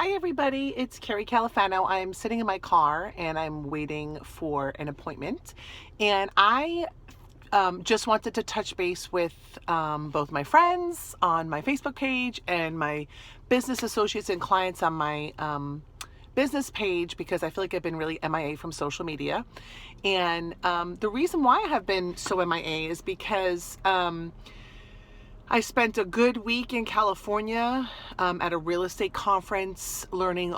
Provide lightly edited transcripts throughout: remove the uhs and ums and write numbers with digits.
Hi everybody, it's Carrie Califano. I'm sitting in my car and I'm waiting for an appointment. And I just wanted to touch base with both my friends on my Facebook page and my business associates and clients on my business page, because I feel like I've been really MIA from social media. And the reason why I have been so MIA is because I spent a good week in California at a real estate conference, learning,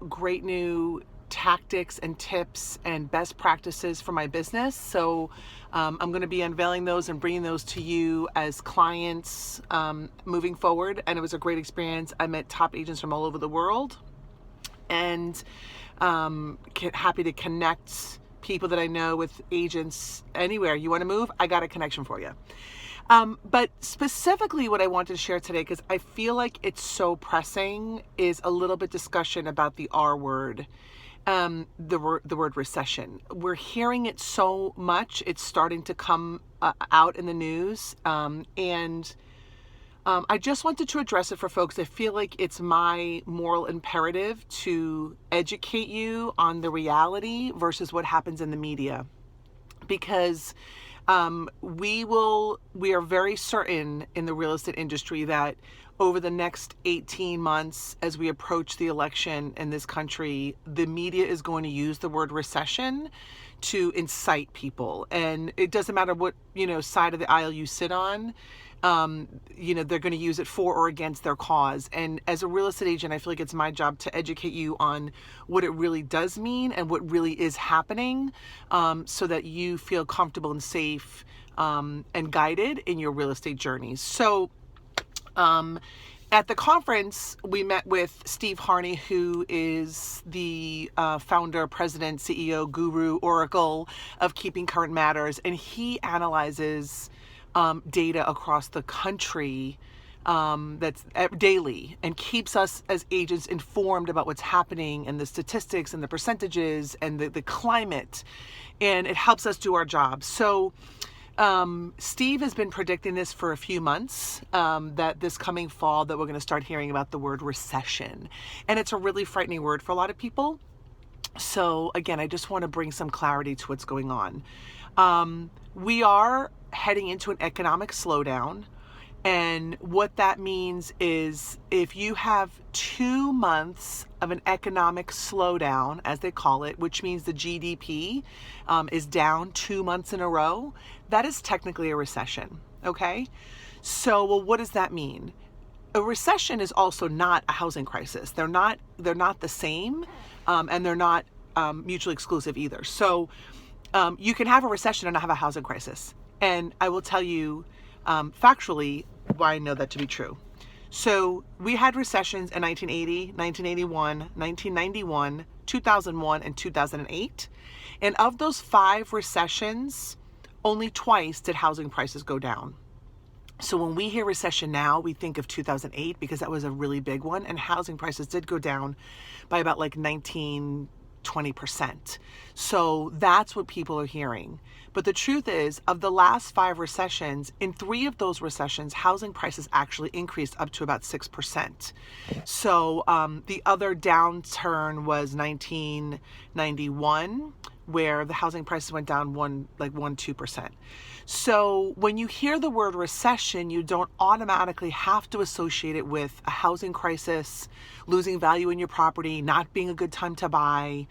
great new tactics and tips and best practices for my business. So I'm going to be unveiling those and bringing those to you as clients moving forward. And it was a great experience. I met top agents from all over the world, and happy to connect people that I know with agents anywhere. You want to move? I got a connection for you. But specifically what I wanted to share today, because I feel like it's so pressing, is a little bit discussion about the R word, the word recession. We're hearing it so much. It's starting to come out in the news. And I just wanted to address it for folks. I feel like it's my moral imperative to educate you on the reality versus what happens in the media, because we are very certain in the real estate industry that over the next 18 months, as we approach the election in this country, the media is going to use the word recession to incite people. And it doesn't matter what, side of the aisle you sit on. They're going to use it for or against their cause. And as a real estate agent, I feel like it's my job to educate you on what it really does mean and what really is happening, so that you feel comfortable and safe and guided in your real estate journeys. So at the conference, we met with Steve Harney, who is the founder, president, CEO, guru, oracle of Keeping Current Matters. And he analyzes data across the country that's daily, and keeps us as agents informed about what's happening and the statistics and the percentages and the climate, and it helps us do our job. So Steve has been predicting this for a few months, that this coming fall that we're going to start hearing about the word recession, and it's a really frightening word for a lot of people. So again, I just want to bring some clarity to what's going on. We are heading into an economic slowdown. And what that means is if you have 2 months of an economic slowdown, as they call it, which means the GDP is down 2 months in a row, that is technically a recession. Okay. So, well, what does that mean? A recession is also not a housing crisis. They're not the same, and they're not mutually exclusive either. So you can have a recession and not have a housing crisis. And I will tell you factually why I know that to be true. So we had recessions in 1980, 1981, 1991, 2001, and 2008. And of those 5 recessions, only twice did housing prices go down. So when we hear recession now, we think of 2008 because that was a really big one, and housing prices did go down by about like 20%. So that's what people are hearing. But the truth is, of the last 5 recessions, in 3 of those recessions, housing prices actually increased up to about 6%. So the other downturn was 1991, where the housing prices went down 2%. So when you hear the word recession, you don't automatically have to associate it with a housing crisis, losing value in your property, not being a good time to buy.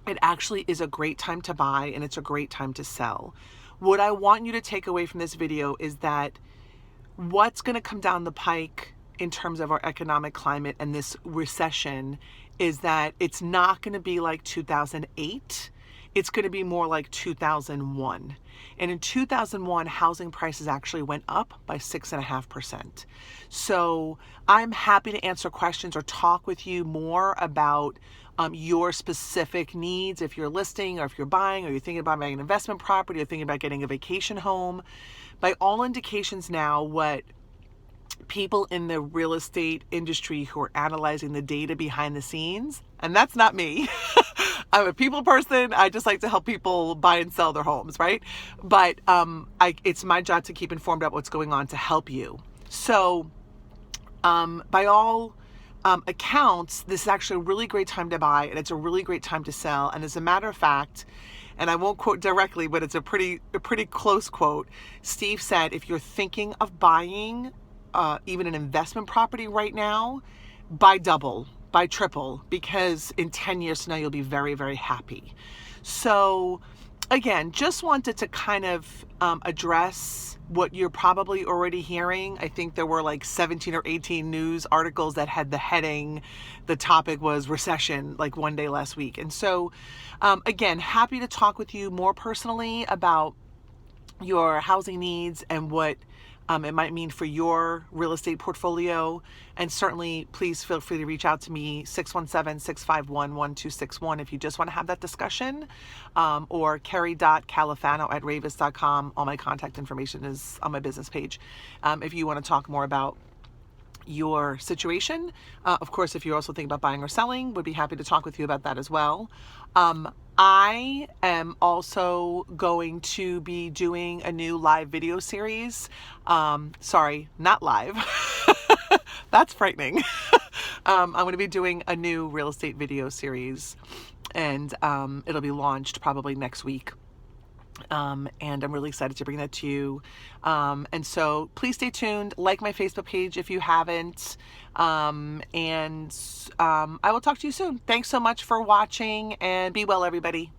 It actually is a great time to buy, and it's a great time to sell. What I want you to take away from this video is that what's going to come down the pike in terms of our economic climate and this recession is that it's not going to be like 2008. It's going to be more like 2001. And in 2001, housing prices actually went up by 6.5%. So I'm happy to answer questions or talk with you more about your specific needs. If you're listing, or if you're buying, or you're thinking about buying an investment property, or thinking about getting a vacation home. By all indications now, what people in the real estate industry who are analyzing the data behind the scenes, and that's not me. I'm a people person. I just like to help people buy and sell their homes, right? But it's my job to keep informed about what's going on to help you. So by all accounts, this is actually a really great time to buy, and it's a really great time to sell. And as a matter of fact, and I won't quote directly, but it's a pretty close quote. Steve said, if you're thinking of buying even an investment property right now, buy double, buy triple, because in 10 years from now, you'll be very, very happy. So again, just wanted to kind of address what you're probably already hearing. I think there were like 17 or 18 news articles that had the heading, the topic was recession, like one day last week. And so again, happy to talk with you more personally about your housing needs and what it might mean for your real estate portfolio. And certainly, please feel free to reach out to me, 617-651-1261, if you just want to have that discussion, or carrie.califano@ravis.com. All my contact information is on my business page. If you want to talk more about your situation. Of course, if you're also thinking about buying or selling, would be happy to talk with you about that as well. I am also going to be doing a new live video series. Sorry, not live. That's frightening. I'm going to be doing a new real estate video series, and it'll be launched probably next week. And I'm really excited to bring that to you. And so please stay tuned, like my Facebook page if you haven't. And I will talk to you soon. Thanks so much for watching, and be well, everybody.